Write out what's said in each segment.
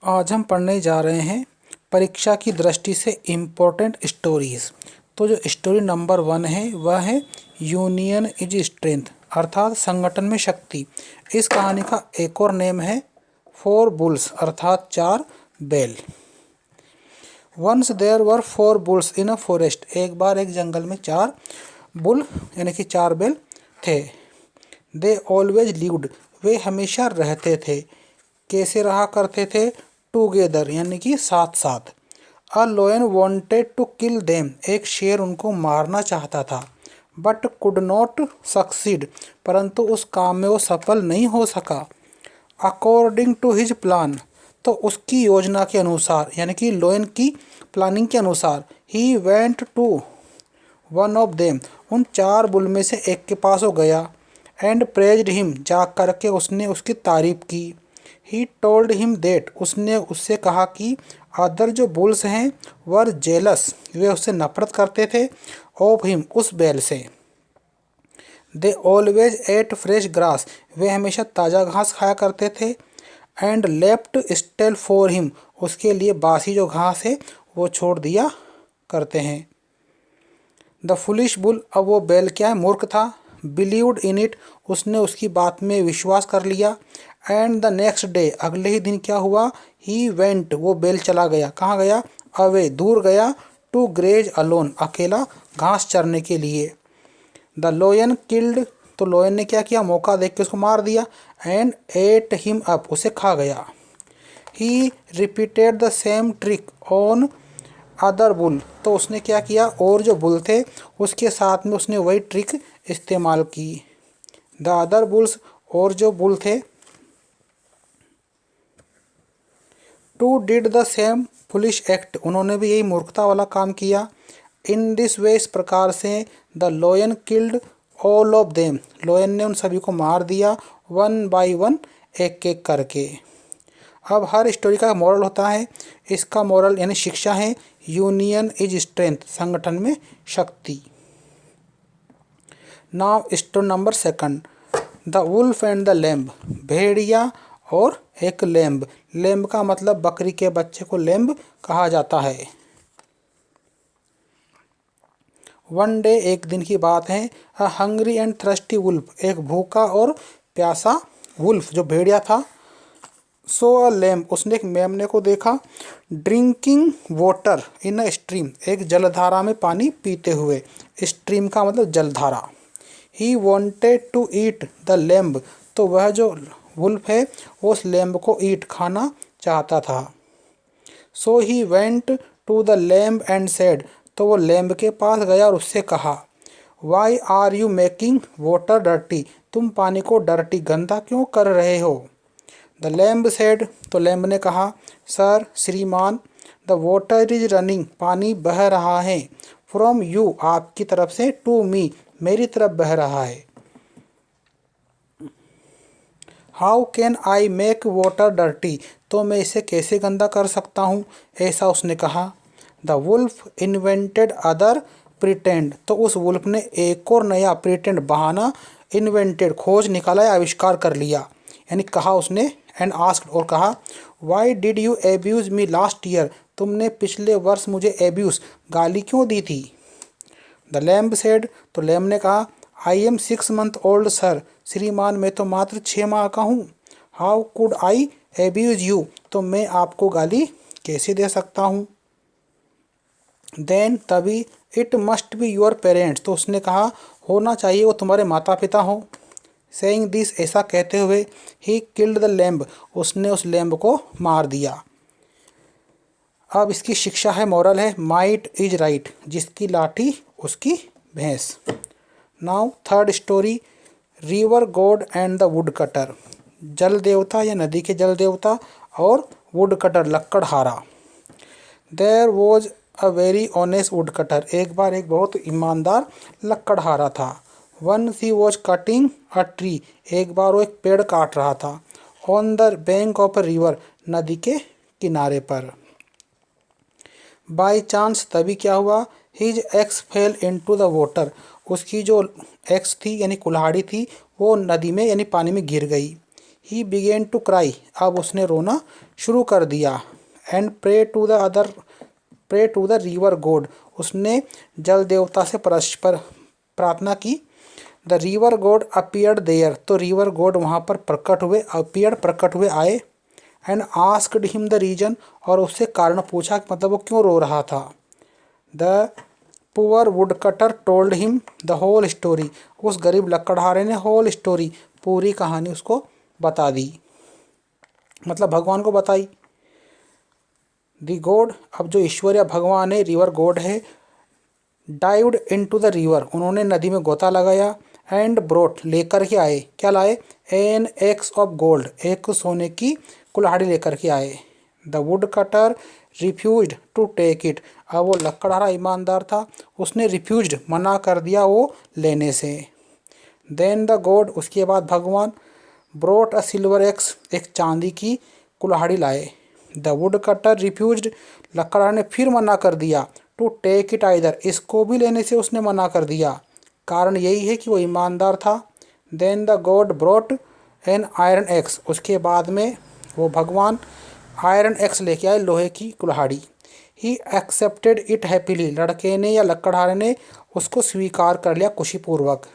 आज हम पढ़ने जा रहे हैं परीक्षा की दृष्टि से इम्पोर्टेंट स्टोरीज। तो जो स्टोरी नंबर 1 है वह है यूनियन इज स्ट्रेंथ, अर्थात संगठन में शक्ति। इस कहानी का एक और नेम है 4 बुल्स, अर्थात 4 बैल। Once there were 4 bulls in a forest. एक बार एक जंगल में 4 बुल यानी कि 4 बैल थे। दे ऑलवेज लिव्ड, वे हमेशा रहते थे। कैसे रहा करते थे? टुगेदर यानी कि साथ साथ। A lion wanted to kill them, एक शेर उनको मारना चाहता था। बट कुड नॉट सक्सीड, परंतु उस काम में वो सफल नहीं हो सका। अकॉर्डिंग टू हिज प्लान, तो उसकी योजना के अनुसार यानी कि लोयन की प्लानिंग के अनुसार, he went to one of them, उन 4 बुल में से एक के पास वो गया। एंड प्रेज्ड हिम, जा करके उसने उसकी तारीफ की। ही टोल्ड हिम देट, उसने उससे कहा कि अदर जो बुल्स हैं वर जेलस, वे उससे नफरत करते थे। ऑफ हिम, उस बैल से। They always ate fresh grass, वे हमेशा ताज़ा घास खाया करते थे। And left stale for him, उसके लिए बासी जो घास है वो छोड़ दिया करते हैं। द फुलिश बुल, अब वो बैल क्या है, मूर्ख था। बिलीव्ड इन इट, उसने उसकी बात में विश्वास कर लिया। एंड द नेक्स्ट डे, अगले ही दिन क्या हुआ, ही वेंट, वो बैल चला गया। कहाँ गया? अवे, दूर गया। टू ग्रेज अलोन, अकेला घास चरने के लिए। द लोयन किल्ड, तो लोयन ने क्या किया, मौका देख के उसको मार दिया। एंड एट हिम अप, उसे खा गया। He repeated the same trick on other bull, तो उसने क्या किया, और जो बुल थे उसके साथ में उसने वही ट्रिक इस्तेमाल की। द अदर बुल्स, और जो बुल थे, two did the same foolish act, उन्होंने भी यही मूर्खता वाला काम किया। इन दिस वे, इस प्रकार से the लोयन killed all of them, लोयन ने उन सभी को मार दिया, वन बाई वन, एक एक करके। अब हर स्टोरी का मॉरल होता है। इसका मॉरल यानी शिक्षा है, यूनियन इज स्ट्रेंथ, संगठन में शक्ति। Now story number 2, the wolf and the lamb, भेड़िया और एक लैम्ब। लैम्ब का मतलब बकरी के बच्चे को लैम्ब कहा जाता है। वन डे, एक दिन की बात है, a hungry and thirsty wolf, एक भूखा और प्यासा वुल्फ जो भेड़िया था। सो अ लैम्ब, उसने एक मेमने को देखा। Drinking water in a stream, एक जलधारा में पानी पीते हुए। स्ट्रीम का मतलब जलधारा। He wanted to eat the lamb, तो वह जो वुल्फ है वो उस लैम्ब को ईट, खाना चाहता था। So he went to the lamb and said, तो वो लैम्ब के पास गया और उससे कहा, why are you making water dirty, तुम पानी को डर्टी, गंदा क्यों कर रहे हो? द लैम्ब सेड, तो लैम्ब ने कहा, सर, श्रीमान, द वाटर इज रनिंग, पानी बह रहा है। फ्रॉम यू, आपकी तरफ से, टू मी, मेरी तरफ बह रहा है। How can I make water dirty, तो मैं इसे कैसे गंदा कर सकता हूँ, ऐसा उसने कहा। The wolf invented other pretend, तो उस वुल्फ ने एक और नया प्रिटेंड, बहाना, इन्वेंटेड, खोज निकाला या आविष्कार कर लिया, यानी कहा उसने। एंड आस्क्ड, और कहा, why did you abuse me last year, तुमने पिछले वर्ष मुझे एब्यूज, गाली क्यों दी थी? द लैम्ब सेड, तो लैम्ब ने कहा, I am 6 month old sir, श्रीमान, मैं तो मात्र 6 माह का हूँ। How could I abuse you, तो मैं आपको गाली कैसे दे सकता हूँ? देन, तभी, it must be your parents, तो उसने कहा, होना चाहिए वो तुम्हारे माता पिता हो। सेइंग दिस, ऐसा कहते हुए, ही किल्ड द लैम्ब, उसने उस लैम्ब को मार दिया। अब इसकी शिक्षा है, मॉरल है, माइट इज राइट, जिसकी लाठी उसकी भैंस। Now third story, river god and the woodcutter, जल देवता या नदी के जल देवता और वुड कटर, लक्कड़हारा। There was a very honest woodcutter, एक बार एक बहुत ईमानदार लक्कड़हारा था। Once he was cutting a tree, एक बार वो एक पेड़ काट रहा था। On the bank of a river, नदी के किनारे पर। बाई चांस, तभी क्या हुआ, his axe fail into the water, उसकी जो एक्स थी यानी कुल्हाड़ी थी वो नदी में यानी पानी में गिर गई। ही बिगेन टू क्राई, अब उसने रोना शुरू कर दिया। And pray to the river god, उसने जल देवता से परस्पर प्रार्थना की। The river god appeared there, तो रिवर गॉड वहाँ पर प्रकट हुए, अपीयर्ड प्रकट हुए, आए। And asked him the reason, और उससे कारण पूछा कि मतलब वो क्यों रो रहा था। The poor woodcutter told him the whole story, उस गरीब लकड़हारे ने होल स्टोरी, पूरी कहानी उसको बता दी, मतलब भगवान को बताई। दी गॉड, अब जो ईश्वर या भगवान है, रिवर गॉड है, डाइव्ड इनटू द रिवर, उन्होंने नदी में गोता लगाया। एंड ब्रोट, लेकर के आए, क्या लाए, एन एक्स ऑफ गोल्ड, एक सोने की कुल्हाड़ी लेकर के आए। The woodcutter refused to take it, अब वो लकड़हारा ईमानदार था, उसने रिफ्यूज्ड, मना कर दिया वो लेने से। देन द गॉड, उसके बाद भगवान, ब्रोट अ सिल्वर एक्स, एक चांदी की कुल्हाड़ी लाए। द वुड कटर रिफ्यूज्ड, लकड़हारे ने फिर मना कर दिया। टू टेक इट आइदर, इसको भी लेने से उसने मना कर दिया, कारण यही है कि वो ईमानदार था। Then the god brought an iron axe, उसके बाद में वो भगवान आयरन एक्स लेके आए, लोहे की कुल्हाड़ी। ही एक्सेप्टेड इट हैप्पीली, लड़के ने या लकड़हारे ने उसको स्वीकार कर लिया खुशीपूर्वक।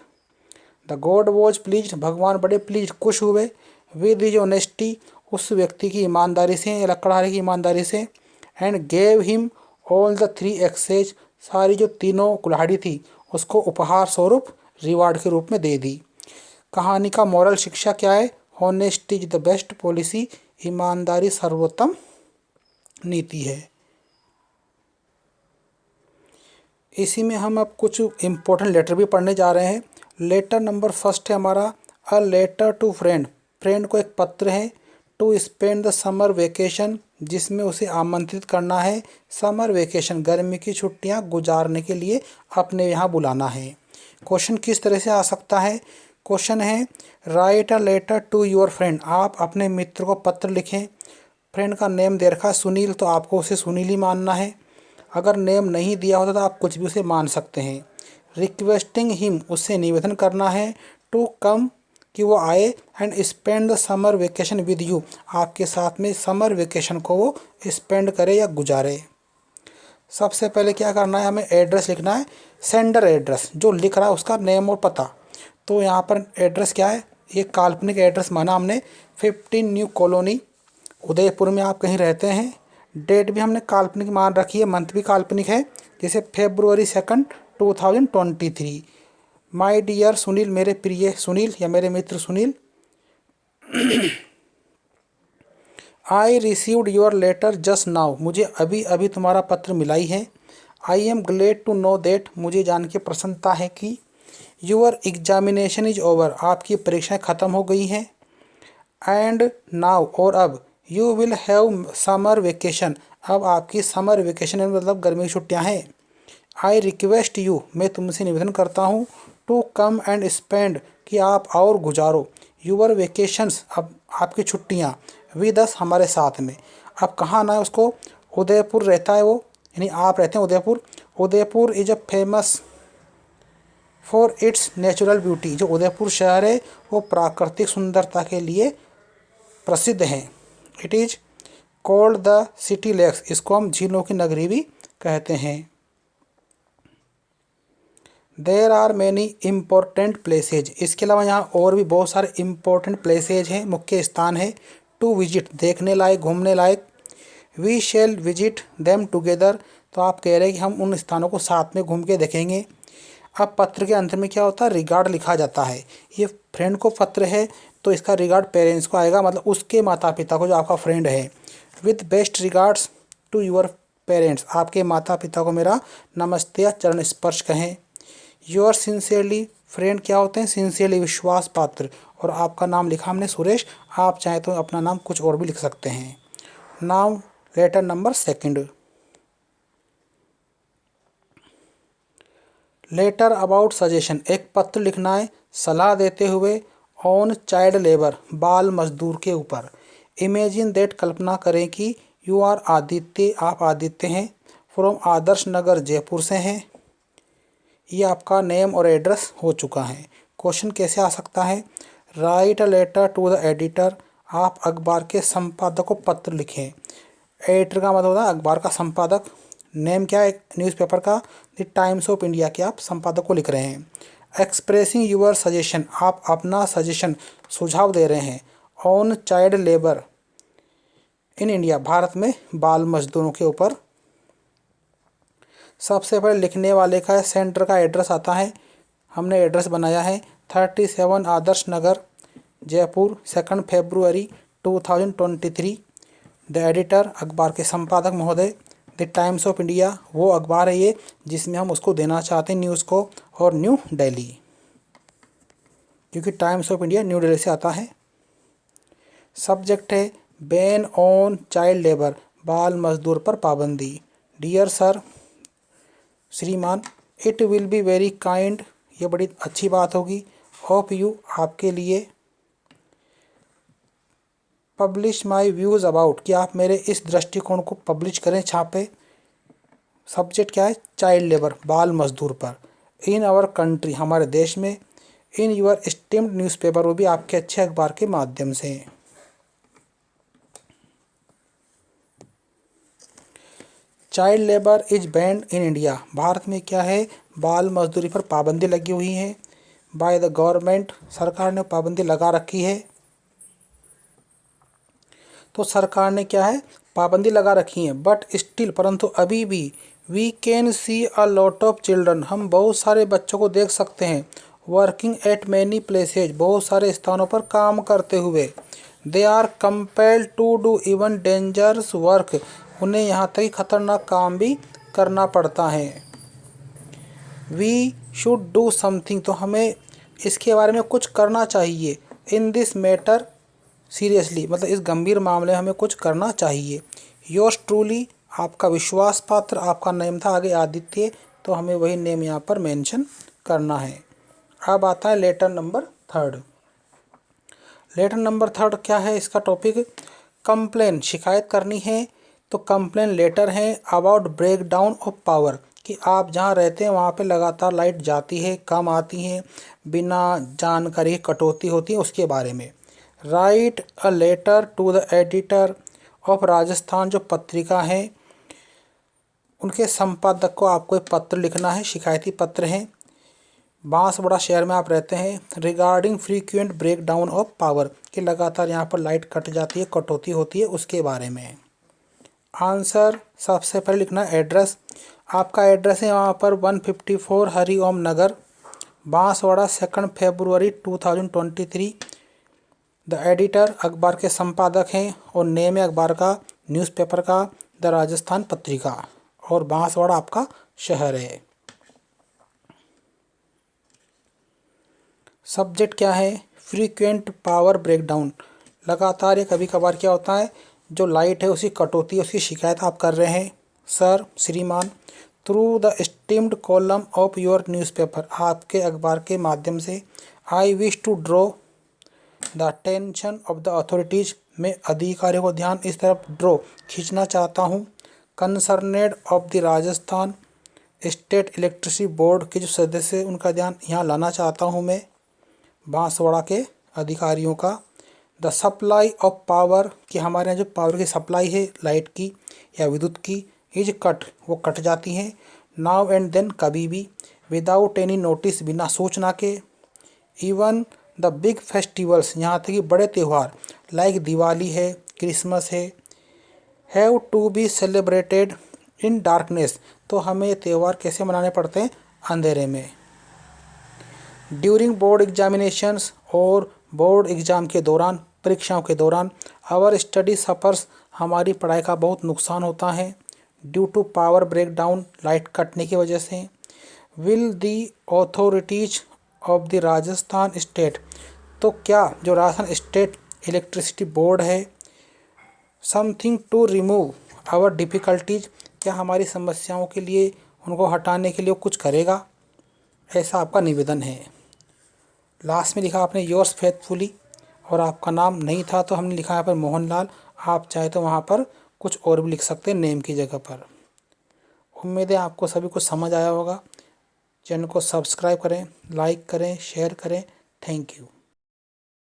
द गॉड वॉज प्लीज, भगवान बड़े प्लीज, खुश हुए। विद हिज ऑनेस्टी, उस व्यक्ति की ईमानदारी से या लकड़हारे की ईमानदारी से। And gave him all the three axes, सारी जो तीनों कुल्हाड़ी थी उसको उपहार स्वरूप, रिवार्ड के रूप में दे दी। कहानी का मॉरल शिक्षा क्या है, honesty is the best policy, ईमानदारी सर्वोत्तम नीति है। इसी में हम अब कुछ इम्पोर्टेंट लेटर भी पढ़ने जा रहे हैं। लेटर नंबर फर्स्ट है हमारा, a letter to friend, friend को एक पत्र है। To spend the summer vacation, जिसमें उसे आमंत्रित करना है, समर वेकेशन, गर्मी की छुट्टियां गुजारने के लिए अपने यहाँ बुलाना है। क्वेश्चन किस तरह से आ सकता है, क्वेश्चन है write a letter to your friend, आप अपने मित्र को पत्र लिखें। फ्रेंड का नेम दे रखा है सुनील, तो आपको उसे सुनील ही मानना है। अगर नेम नहीं दिया होता तो आप कुछ भी उसे मान सकते हैं। रिक्वेस्टिंग हिम, उससे निवेदन करना है। टू कम, कि वो आए। And spend the summer vacation with you, आपके साथ में समर वेकेशन को वो स्पेंड करे या गुजारे। सबसे पहले क्या करना है, हमें एड्रेस लिखना है, सेंडर एड्रेस, जो लिख रहा है उसका नेम और पता। तो यहाँ पर एड्रेस क्या है, ये काल्पनिक एड्रेस माना हमने, 15 न्यू कॉलोनी, उदयपुर में आप कहीं रहते हैं। डेट भी हमने काल्पनिक मान रखी है, मंथ भी काल्पनिक है, जैसे February 2, 2023। माय डियर सुनील, मेरे प्रिय सुनील या मेरे मित्र Sunil. I received your letter just now, मुझे अभी अभी तुम्हारा पत्र मिला ही है। I am glad to know that, मुझे जान के प्रसन्नता है कि योर एग्जामिनेशन इज ओवर, आपकी परीक्षाएं ख़त्म हो गई हैं। एंड नाउ, और अब, you will have summer vacation, अब आपकी समर वेकेशन मतलब गर्मी की छुट्टियाँ हैं। आई रिक्वेस्ट यू, मैं तुमसे निवेदन करता हूँ, टू कम एंड स्पेंड, कि आप और गुजारो, यूर वेकेशंस, अब आपकी छुट्टियाँ, विद अस, हमारे साथ में। अब कहाँ आना है उसको, उदयपुर रहता है वो, यानी आप रहते हैं Udaipur. Udaipur is a famous for its natural beauty, जो उदयपुर शहर है वो प्राकृतिक सुंदरता के लिए प्रसिद्ध है। It is called the city lakes, इसको हम झीलों की नगरी भी कहते हैं। There are many important places, इसके अलावा यहाँ और भी बहुत सारे इम्पोर्टेंट प्लेसेज हैं, मुख्य स्थान है। टू विजिट, देखने लायक, घूमने लायक। We shall visit them together, तो आप कह रहे हैं कि हम उन स्थानों को साथ में घूम के देखेंगे। अब पत्र के अंत में क्या होता है, रिगार्ड लिखा जाता है। ये फ्रेंड को पत्र है तो इसका रिगार्ड पेरेंट्स को आएगा, मतलब उसके माता पिता को, जो आपका फ्रेंड है। With best regards to your parents, आपके माता पिता को मेरा नमस्ते या चरण स्पर्श कहें। योर सिंसियरली, फ्रेंड क्या होते हैं, सिंसियरली, विश्वास पात्र। और आपका नाम लिखा हमने सुरेश, आप चाहें तो अपना नाम कुछ और भी लिख सकते हैं। Now letter number second, letter about suggestion, एक पत्र लिखना है सलाह देते हुए। ऑन चाइल्ड लेबर, बाल मजदूर के ऊपर। इमेजिन दैट, कल्पना करें कि यू आर आदित्य, आप आदित्य हैं। फ्रॉम आदर्श नगर, जयपुर से हैं। ये आपका नेम और एड्रेस हो चुका है। क्वेश्चन कैसे आ सकता है, write a letter to the editor, आप अखबार के संपादक को पत्र लिखें। एडिटर का मतलब होता है अखबार का संपादक। नेम क्या है न्यूज़पेपर का? द टाइम्स ऑफ इंडिया के आप संपादक को लिख रहे हैं। एक्सप्रेसिंग यूअर सजेशन, आप अपना सजेशन सुझाव दे रहे हैं। On child labour in India, Bharat में बाल मजदूरों के ऊपर। सबसे पहले लिखने वाले का सेंटर का एड्रेस आता है, हमने एड्रेस बनाया है 37 आदर्श नगर जयपुर 2 फरवरी 2023। द एडिटर, अखबार के संपादक महोदय। द टाइम्स ऑफ इंडिया, वो अखबार है ये जिसमें हम उसको देना चाहते हैं न्यूज़ को। और न्यू दिल्ली, क्योंकि times of India new Delhi से आता है। सब्जेक्ट है बैन ऑन चाइल्ड लेबर, बाल मजदूर पर पाबंदी। डियर सर, श्रीमान, it will be very kind, ये बड़ी अच्छी बात होगी। ऑफ यू, आपके लिए। पब्लिश माई व्यूज़ अबाउट, कि आप मेरे इस दृष्टिकोण को पब्लिश करें, छापे। सब्जेक्ट क्या है? चाइल्ड लेबर, बाल मजदूर पर। इन आवर कंट्री, हमारे देश में। इन यूर एस्टीम्ड न्यूज़पेपर, वो भी आपके अच्छे अखबार के माध्यम से। Child labour is band in India, Bharat में क्या है? बाल मजदूरी पर पाबंदी लगी हुई है। बाय द गवर्नमेंट, सरकार ने पाबंदी लगा रखी है। तो सरकार ने क्या है? पाबंदी लगा रखी है। बट स्टिल, परंतु अभी भी, we can see a lot of children, हम बहुत सारे बच्चों को देख सकते हैं। वर्किंग एट मैनी प्लेसेज, बहुत सारे स्थानों पर काम करते हुए। They are compelled to do even dangerous work, उन्हें यहाँ तक खतरनाक काम भी करना पड़ता है। वी शुड डू समथिंग, तो हमें इसके बारे में कुछ करना चाहिए। इन दिस मैटर सीरियसली, मतलब इस गंभीर मामले में हमें कुछ करना चाहिए। योर्स ट्रूली, आपका विश्वास पात्र, आपका नेम था आगे आदित्य, तो हमें वही नेम यहाँ पर मेंशन करना है। अब आता है लेटर नंबर 3। लेटर नंबर 3 क्या है इसका टॉपिक? कंप्लेन, शिकायत करनी है। तो कंप्लेन लेटर है about break down of power, कि आप जहाँ रहते हैं वहाँ पे लगातार लाइट जाती है, कम आती है, बिना जानकारी कटौती होती है, उसके बारे में। Write a letter to the editor of Rajasthan, जो पत्रिका है उनके संपादक को आपको एक पत्र लिखना है, शिकायती पत्र है। बांसवाड़ा शहर में आप रहते हैं। Regarding frequent break down of power, कि लगातार यहाँ पर लाइट कट जाती है, कटौती होती है, उसके बारे में। आंसर, सबसे पहले लिखना एड्रेस। आपका एड्रेस है वहाँ पर 154 हरिओम नगर, बांसवाड़ा 2 फरवरी 2023। द एडिटर, अखबार के संपादक हैं। और नेम है अखबार का, न्यूज़पेपर का, द राजस्थान पत्रिका। और बांसवाड़ा आपका शहर है। सब्जेक्ट क्या है? फ्रीक्वेंट पावर ब्रेकडाउन, लगातार या कभी कभार क्या होता है, जो लाइट है उसकी कटौती, उसकी शिकायत आप कर रहे हैं। सर, श्रीमान, through the esteemed column of your newspaper, आपके अखबार के माध्यम से। I wish to draw the attention of the authorities, मैं अधिकारियों को ध्यान इस तरफ ड्रॉ, खींचना चाहता हूँ। Concerned of the Rajasthan state electricity board के जो सदस्य हैं उनका ध्यान यहाँ लाना चाहता हूँ मैं, बांसवाड़ा के अधिकारियों का। द सप्लाई ऑफ पावर, कि हमारे यहाँ जो पावर की सप्लाई है लाइट की या विद्युत की, इज कट, वो कट जाती है। नाउ एंड देन, कभी भी। विदाउट एनी नोटिस, बिना सूचना के। इवन द बिग फेस्टिवल्स, यहाँ तक कि बड़े त्यौहार लाइक दिवाली है, क्रिसमस है, have to be celebrated in darkness, तो हमें ये त्यौहार कैसे मनाने पड़ते हैं? अंधेरे में। ड्यूरिंग बोर्ड एग्जामिनेशंस, और बोर्ड एग्ज़ाम के दौरान, परीक्षाओं के दौरान। आवर स्टडी सफ़र्स, हमारी पढ़ाई का बहुत नुकसान होता है। Due to power break down, light कटने की वजह से। Will the authorities of the Rajasthan state, तो क्या जो राजस्थान स्टेट इलेक्ट्रिसिटी बोर्ड है, something to remove our difficulties, क्या हमारी समस्याओं के लिए, उनको हटाने के लिए कुछ करेगा, ऐसा आपका निवेदन है। लास्ट में लिखा आपने योर्स फेथफुली, और आपका नाम नहीं था तो हमने लिखा यहाँ पर मोहनलाल। आप चाहे तो वहाँ पर कुछ और भी लिख सकते हैं नेम की जगह पर। उम्मीद है आपको सभी कुछ समझ आया होगा। चैनल को सब्सक्राइब करें, लाइक करें, शेयर करें। Thank you.